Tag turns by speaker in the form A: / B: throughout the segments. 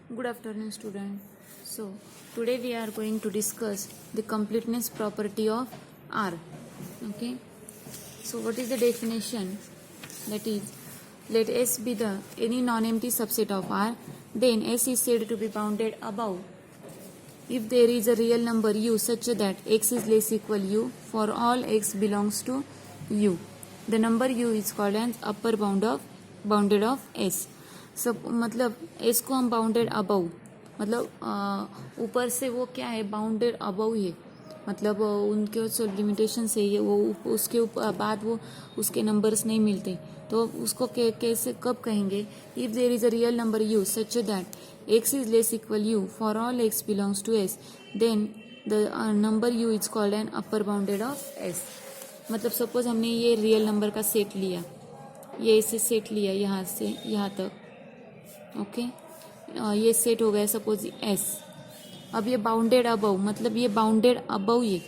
A: Good afternoon, student. So, today we are going to discuss the completeness property of R. Okay. So, what is the definition? That is, let S be the any non-empty subset of R, then S is said to be bounded above if there is a real number u such that x is less equal u for all x belongs to u. The number u is called as upper bounded of S. सब मतलब S को हम bounded above मतलब ऊपर से वो क्या है बाउंडेड अबव है मतलब उनके जो लिमिटेशन है ये वो उसके बाद वो उसके नंबर्स नहीं मिलते तो उसको कैसे कब कहेंगे if there is a real number u such that x is less equal u for all x belongs to S then the number you is called an upper bounded of S. मतलब suppose हमने ये real number का set लिया ये इसे set लिया यहाँ से यहाँ तक ओके ये सेट हो गया सपोज एस. अब ये बाउंडेड अबव मतलब ये बाउंडेड अबव ये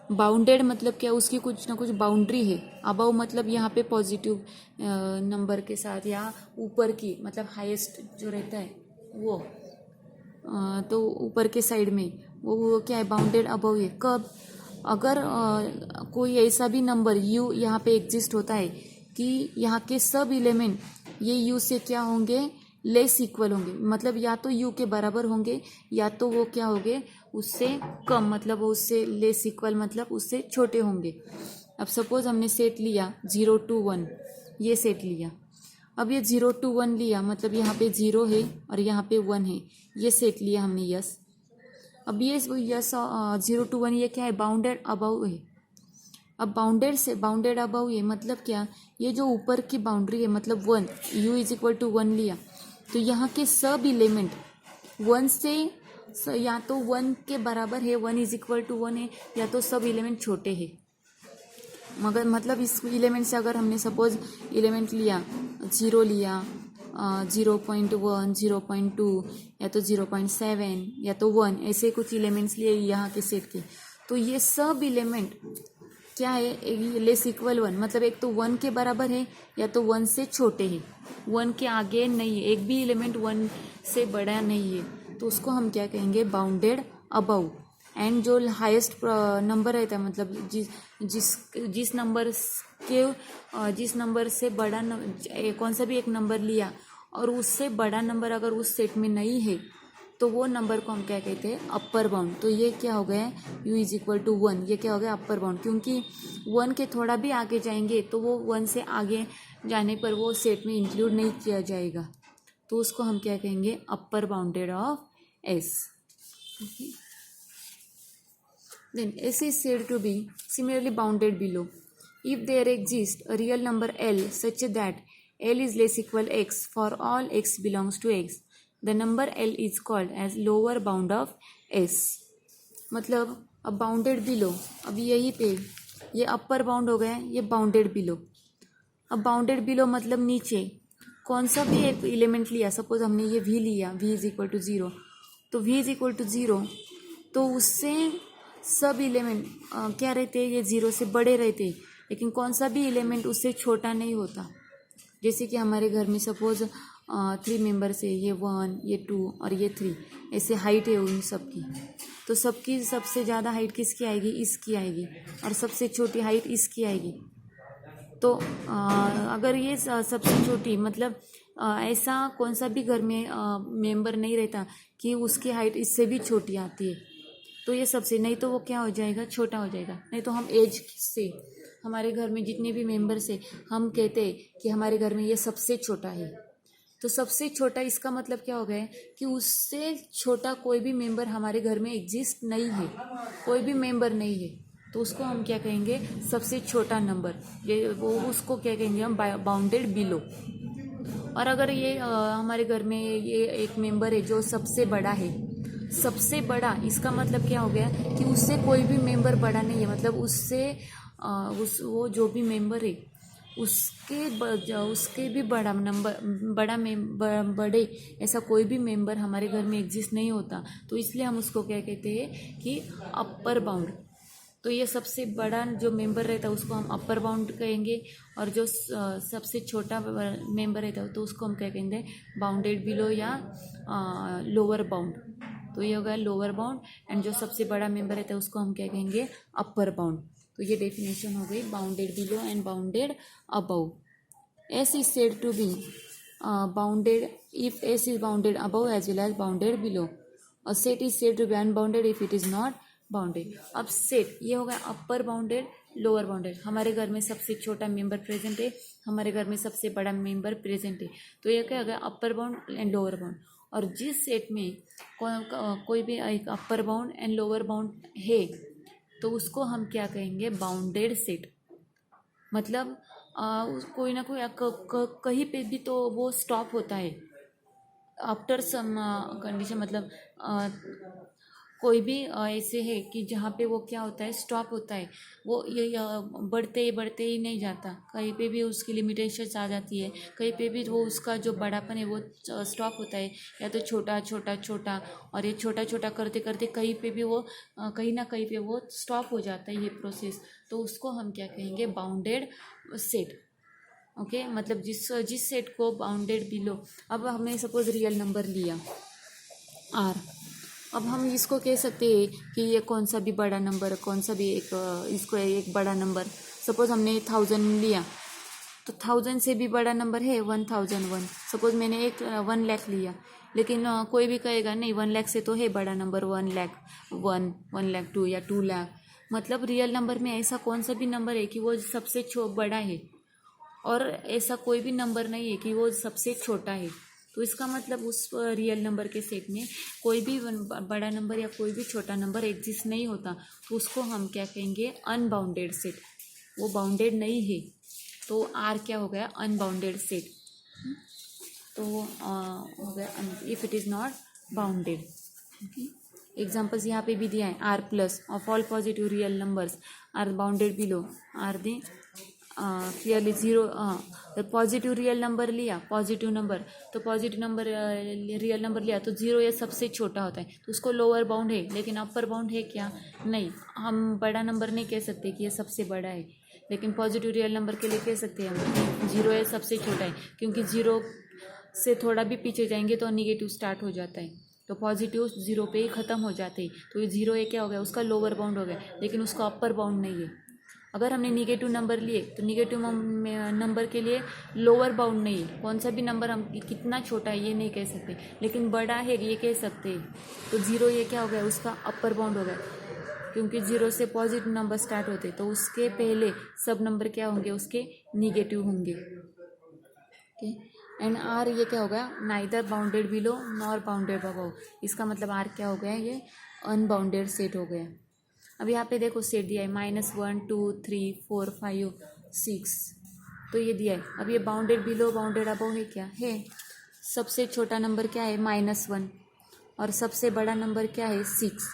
A: बाउंडेड मतलब क्या उसकी कुछ ना कुछ बाउंड्री है अबव मतलब यहाँ पे पॉजिटिव नंबर के साथ या ऊपर की मतलब हाईएस्ट जो रहता है वो तो ऊपर के साइड में वो क्या है बाउंडेड अबव है. कब अगर कोई ऐसा भी नंबर यू यहाँ पे एग्जिस्ट होता है कि यहाँ के सब एलिमेंट ये यू से क्या होंगे लेस इक्वल होंगे मतलब या तो यू के बराबर होंगे या तो वो क्या होंगे उससे कम मतलब वो उससे लेस इक्वल मतलब उससे छोटे होंगे. अब सपोज हमने सेट लिया 0 to 1 ये सेट लिया. अब ये 0 to 1 लिया मतलब यहाँ पे 0 है और यहाँ पे 1 है ये सेट लिया हमने यस. अब ये यस 0 to 1 ये क्या है बाउंडेड अबव है. अब बाउंडेड अबव ये मतलब क्या ये जो ऊपर की बाउंड्री है मतलब 1 u इज इक्वल टू 1 लिया तो यहाँ के सब एलिमेंट 1 से या तो 1 के बराबर है 1 इज इक्वल टू 1 है या तो सब एलिमेंट छोटे हैं. मगर मतलब इस एलिमेंट से अगर हमने सपोज एलिमेंट लिया 0 लिया 0.1 0.2 या तो 0.7 या तो 1 ऐसे कुछ एलिमेंट्स लिए यहाँ के सेट के तो ये सब एलिमेंट क्या है लेस इक्वल 1 मतलब एक तो 1 के बराबर है या तो 1 से छोटे हैं 1 के आगे नहीं है एक भी एलिमेंट 1 से बड़ा नहीं है तो उसको हम क्या कहेंगे बाउंडेड अबव. एंड जो हाईएस्ट नंबर रहता है मतलब जिस नंबर से बड़ा कौन सा भी एक नंबर लिया और उससे बड़ा नंबर अगर उस सेट में नहीं है तो वो नंबर को हम क्या कहते हैं अपर बाउंड. तो ये क्या हो गया u इज इक्वल टू 1 ये क्या हो गया अपर बाउंड क्योंकि 1 के थोड़ा भी आगे जाएंगे तो वो 1 से आगे जाने पर वो सेट में इंक्लूड नहीं किया जाएगा तो उसको हम क्या कहेंगे upper bounded of s. Then s is said to be similarly bounded below if there exist a real number l such that l is less equal x for all x belongs to x the number L is called as lower bound of S. मतलब अब bounded below अब यही पे ये upper bound हो गया ये bounded below. अब बाउंडेड बिलो मतलब नीचे कौन सा भी एक एलिमेंट लिया सपोज हमने ये v लिया v इज इक्वल टू 0 तो v इज इक्वल टू 0 तो उससे सब एलिमेंट क्या रहते हैं ये 0 से बड़े रहते हैं लेकिन कौन सा भी एलिमेंट उससे छोटा नहीं होता. जैसे कि हमारे घर में सपोज 3 मेंबर्स है ये 1 ये 2 और ये 3 ऐसे हाइट है उन सबकी तो सबकी सबसे ज़्यादा हाइट किसकी आएगी इसकी आएगी और सबसे छोटी हाइट इसकी आएगी. तो अगर ये सबसे छोटी मतलब ऐसा कौन सा भी घर में मेंबर नहीं रहता कि उसकी हाइट इससे भी छोटी आती है तो ये सबसे नहीं तो वो क्या हो जाएगा छोटा हो जाएगा. नहीं तो हम एज से हमारे घर में जितने भी मेंबर्स है हम कहते हैं कि हमारे घर में ये सबसे छोटा है तो सबसे छोटा इसका मतलब क्या हो गया कि उससे छोटा कोई भी मेंबर हमारे घर में एग्जिस्ट नहीं है कोई भी मेंबर नहीं है तो उसको हम क्या कहेंगे सबसे छोटा नंबर ये वो उसको क्या कहेंगे हम बाउंडेड बिलो. और अगर ये हमारे घर में ये एक मेंबर है जो सबसे बड़ा है सबसे बड़ा इसका मतलब क्या हो गया कि उससे कोई भी मेंबर बड़ा नहीं है मतलब उससे वो जो भी मेंबर है उसके भी बड़ा नंबर बड़े ऐसा कोई भी मेंबर हमारे घर में एग्जिस्ट नहीं होता तो इसलिए हम उसको क्या कहते हैं कि अपर बाउंड तो ये सबसे बड़ा जो मेंबर रहता है उसको हम अपर बाउंड कहेंगे, और जो सबसे छोटा मेंबर रहता है तो उसको हम क्या कहेंगे, बाउंडेड बिलो या लोअर बाउंड। तो ये हो गया लोअर बाउंड, एंड जो सबसे बड़ा मेंबर रहता है उसको हम क्या कहेंगे, अपर बाउंड। तो ये डेफिनेशन हो गई bounded below and bounded above. S is said to be bounded if S is bounded above as well as bounded below. A set is said to be unbounded if it is not bounded. अब set ये होगा अपर bounded lower bounded. हमारे घर में सबसे छोटा member present है, हमारे घर में सबसे बड़ा मेंबर प्रेजेंट है, तो ये क्या होगा upper bound and lower bound. और जिस सेट में कोई भी एक upper bound and lower bound है तो उसको हम क्या कहेंगे, बाउंडेड सेट। मतलब कोई ना कोई कहीं पे भी तो वो स्टॉप होता है आफ्टर सम कंडीशन। मतलब कोई भी ऐसे है कि जहाँ पे वो क्या होता है, स्टॉप होता है, वो ये बढ़ते ही नहीं जाता, कहीं पे भी उसकी लिमिटेशंस आ जाती है, कहीं पे भी वो उसका जो बड़ापन है वो स्टॉप होता है, या तो छोटा छोटा छोटा, और ये छोटा छोटा करते करते कहीं पे भी वो कहीं ना कहीं पे वो स्टॉप हो जाता है ये प्रोसेस। तो उसको हम क्या कहेंगे, बाउंडेड सेट। ओके, मतलब जिस सेट को बाउंडेड बिलो। अब हमने सपोज रियल नंबर लिया आर, अब हम इसको कह सकते हैं कि ये कौन सा भी बड़ा नंबर, कौन सा भी इसको एक बड़ा नंबर। सपोज हमने 1000 लिया, तो 1000 से भी बड़ा नंबर है 1001। सपोज मैंने 1 लाख लिया, लेकिन कोई भी कहेगा नहीं 1 लाख से तो है बड़ा नंबर 1 लाख 1 लाख 2 या 2 लाख। मतलब रियल नंबर में ऐसा कौन सा भी नंबर है कि वो सबसे बड़ा है, और ऐसा कोई भी नंबर नहीं है कि वो सबसे छोटा है। तो इसका मतलब उस रियल नंबर के सेट में कोई भी बड़ा नंबर या कोई भी छोटा नंबर एग्जिस्ट नहीं होता, तो उसको हम क्या कहेंगे, अनबाउंडेड सेट। वो बाउंडेड नहीं है, तो आर क्या हो गया, अनबाउंडेड सेट। तो हो गया if it is not bounded. Examples यहाँ पे भी दिया है, R plus of all positive real numbers are bounded below R the clearly zero. Positive real number लिया, पॉजिटिव नंबर, तो पॉजिटिव नंबर रियल नंबर लिया तो 0 ये सबसे छोटा होता है, तो उसको लोअर बाउंड है, लेकिन अपर बाउंड है क्या, नहीं। हम बड़ा नंबर नहीं कह सकते कि ये सबसे बड़ा है, लेकिन पॉजिटिव रियल नंबर के लिए कह सकते हैं हम 0 ये सबसे छोटा है, क्योंकि 0 से थोड़ा भी पीछे जाएंगे तो निगेटिव स्टार्ट हो जाता है, तो पॉजिटिव 0 पे ही ख़त्म हो जाते हैं। तो ये 0 ये क्या हो गया, उसका लोअर बाउंड हो गया, लेकिन उसका अपर बाउंड नहीं है। अगर हमने निगेटिव नंबर लिए तो निगेटिव नंबर के लिए लोअर बाउंड नहीं है, कौन सा भी नंबर हम कितना छोटा है ये नहीं कह सकते, लेकिन बड़ा है ये कह सकते हैं। तो 0 ये क्या हो गया, उसका अपर बाउंड हो गया, क्योंकि 0 से पॉजिटिव नंबर स्टार्ट होते, तो उसके पहले सब नंबर क्या होंगे, उसके निगेटिव होंगे। ओके, एंड आर ये क्या हो गया, neither bounded below nor bounded above. इसका मतलब आर क्या हो गया, ये अनबाउंडेड सेट हो गया। अब यहाँ पे देखो सेट दिया है -1 2 3 4 5 6, तो ये दिया है। अब ये बाउंडेड बिलो बाउंडेड अबव है क्या है, सबसे छोटा नंबर क्या है -1, और सबसे बड़ा नंबर क्या है 6।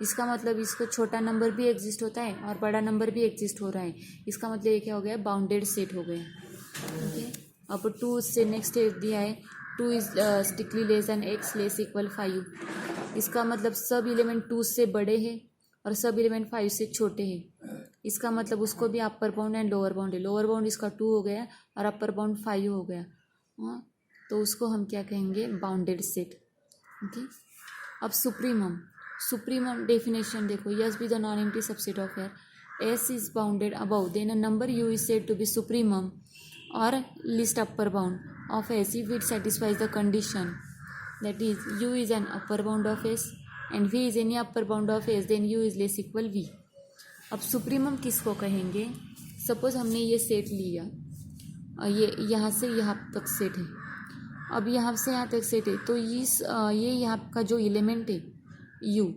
A: इसका मतलब इसको छोटा नंबर भी एग्जिस्ट होता है और बड़ा नंबर भी एग्जिस्ट हो रहा है। इसका मतलब ये क्या हो गया, बाउंडेड सेट हो गया। ओके, अब 2 से नेक्स्ट दिया है 2 is strictly less than x less equal 5। इसका मतलब सब एलिमेंट 2 से बड़े हैं और सब एलिमेंट 5 से छोटे हैं। इसका मतलब उसको भी upper bound and lower bound है। लोअर बाउंड इसका 2 हो गया और अपर बाउंड 5 हो गया। हाँ, तो उसको हम क्या कहेंगे, बाउंडेड सेट। ओके, अब सुप्रीमम डेफिनेशन देखो, S be the non empty subset of R S is bounded above then a number you is said to be supremum or least upper bound of S if it satisfies the condition, that is U is an upper bound of S and V is any upper bound of S, then U is less equal V। अब supremum किसको कहेंगे, suppose हमने ये set लिया, ये यहाँ से यहाँ तक सेट है, अब यहाँ से यहाँ तक सेट है, तो ये यहाँ का जो एलिमेंट है U,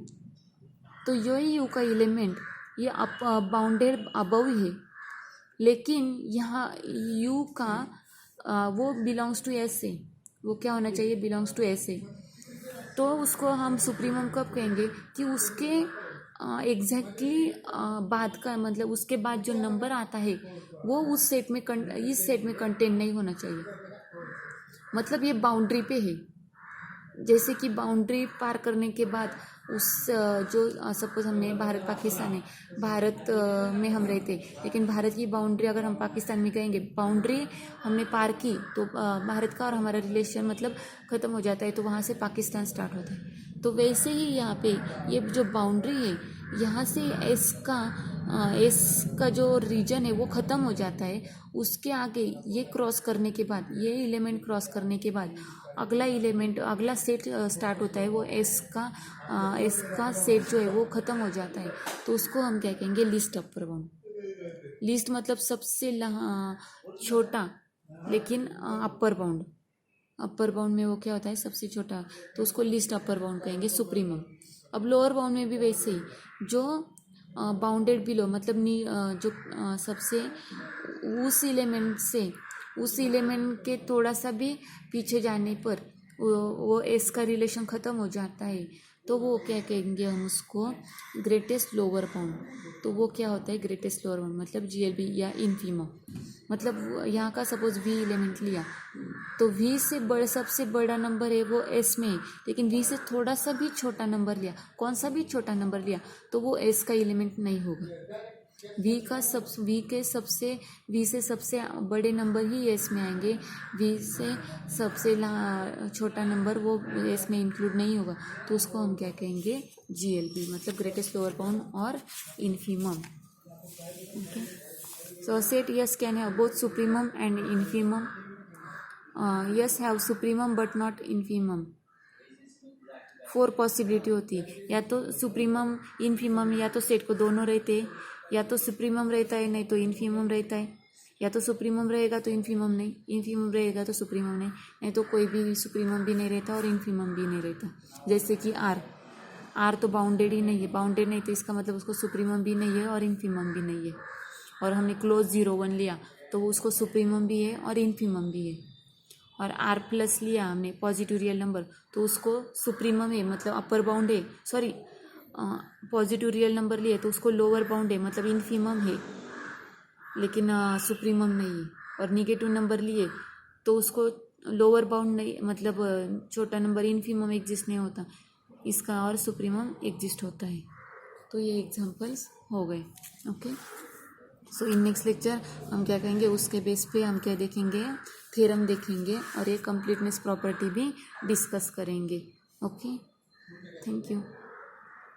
A: तो यही U का एलिमेंट ये बाउंडेड अबव है, लेकिन यहाँ U का वो बिलोंग्स टू S है, वो क्या होना चाहिए, बिलोंग्स टू S है। तो उसको हम सुप्रीमम कब कहेंगे कि उसके एग्जैक्टली बाद का, मतलब उसके बाद जो नंबर आता है वो उस सेट में इस सेट में कंटेन नहीं होना चाहिए, मतलब ये बाउंड्री पे है। जैसे कि बाउंड्री पार करने के बाद उस जो सपोज हमने भारत पाकिस्तान है, भारत में हम रहते, लेकिन भारत की बाउंड्री अगर हम पाकिस्तान में गएंगे, बाउंड्री हमने पार की तो भारत का और हमारा रिलेशन मतलब ख़त्म हो जाता है, तो वहाँ से पाकिस्तान स्टार्ट होता है। तो वैसे ही यहाँ पे ये जो बाउंड्री है, यहाँ से एस का जो रीजन है वो ख़त्म हो जाता है। उसके आगे ये क्रॉस करने के बाद, ये एलिमेंट क्रॉस करने के बाद अगला एलिमेंट, अगला सेट स्टार्ट होता है, वो एस का सेट जो है वो ख़त्म हो जाता है। तो उसको हम क्या कहेंगे, लिस्ट अपर बाउंड। लिस्ट मतलब सबसे छोटा, लेकिन अपर बाउंड, अपर बाउंड में वो क्या होता है, सबसे छोटा, तो उसको लिस्ट अपर बाउंड कहेंगे, सुप्रीमम। अब लोअर बाउंड में भी वैसे ही, जो बाउंडेड बिलो मतलब जो सबसे उस एलिमेंट के थोड़ा सा भी पीछे जाने पर वो एस का रिलेशन ख़त्म हो जाता है, तो वो क्या कहेंगे हम उसको, ग्रेटेस्ट लोअर बाउंड। तो वो क्या होता है, ग्रेटेस्ट लोअर बाउंड मतलब जीएलबी या इन्फीमम। मतलब यहाँ का सपोज वी एलिमेंट लिया, तो वी से सबसे बड़ा नंबर है वो एस में है, लेकिन वी से थोड़ा सा भी छोटा नंबर लिया, कौन सा भी छोटा नंबर लिया, तो वो एस का एलिमेंट नहीं होगा। वी से सबसे बड़े नंबर ही एस में आएंगे, वी से सबसे छोटा नंबर वो एस में इंक्लूड नहीं होगा, तो उसको हम क्या कहेंगे, जीएलबी मतलब ग्रेटेस्ट लोअर बाउंड और infimum. Okay, so a set yes can have both supremum and infimum. Yes have supremum but not infimum. 4 possibility होती है, या तो सुप्रीमम इनफीमम, या तो सेट को दोनों रहते हैं, या तो सुप्रीमम रहता है नहीं तो इनफीमम रहता है, या तो सुप्रीमम रहेगा तो इनफीमम नहीं, इनफीमम रहेगा तो सुप्रीमम नहीं तो कोई भी सुप्रीमम भी नहीं रहता और इनफीमम भी नहीं रहता। जैसे कि आर तो बाउंडेड ही नहीं है, बाउंडेड नहीं तो इसका मतलब उसको सुप्रीमम भी नहीं है और इनफीमम भी नहीं है। और हमने क्लोज 0 1 लिया तो उसको सुप्रीमम भी है और इनफीमम भी है। और आर प्लस लिया हमने पॉजिटिव रियल नंबर, तो उसको सुप्रीमम है मतलब अपर बाउंड है, सॉरी पॉजिटिव रियल नंबर लिए तो उसको लोअर बाउंड है मतलब इनफीमम है, लेकिन सुप्रीमम नहीं है। और निगेटिव नंबर लिए तो उसको लोअर बाउंड नहीं, मतलब छोटा नंबर इनफीमम एग्जिस्ट नहीं होता, इसका और सुप्रीमम एग्जिस्ट होता है। तो ये एग्जांपल्स हो गए। Okay, so in next lecture हम क्या कहेंगे, उसके बेस पे हम क्या देखेंगे, थ्योरम देखेंगे और ये कंप्लीटनेस प्रॉपर्टी भी डिस्कस करेंगे। Okay, thank you.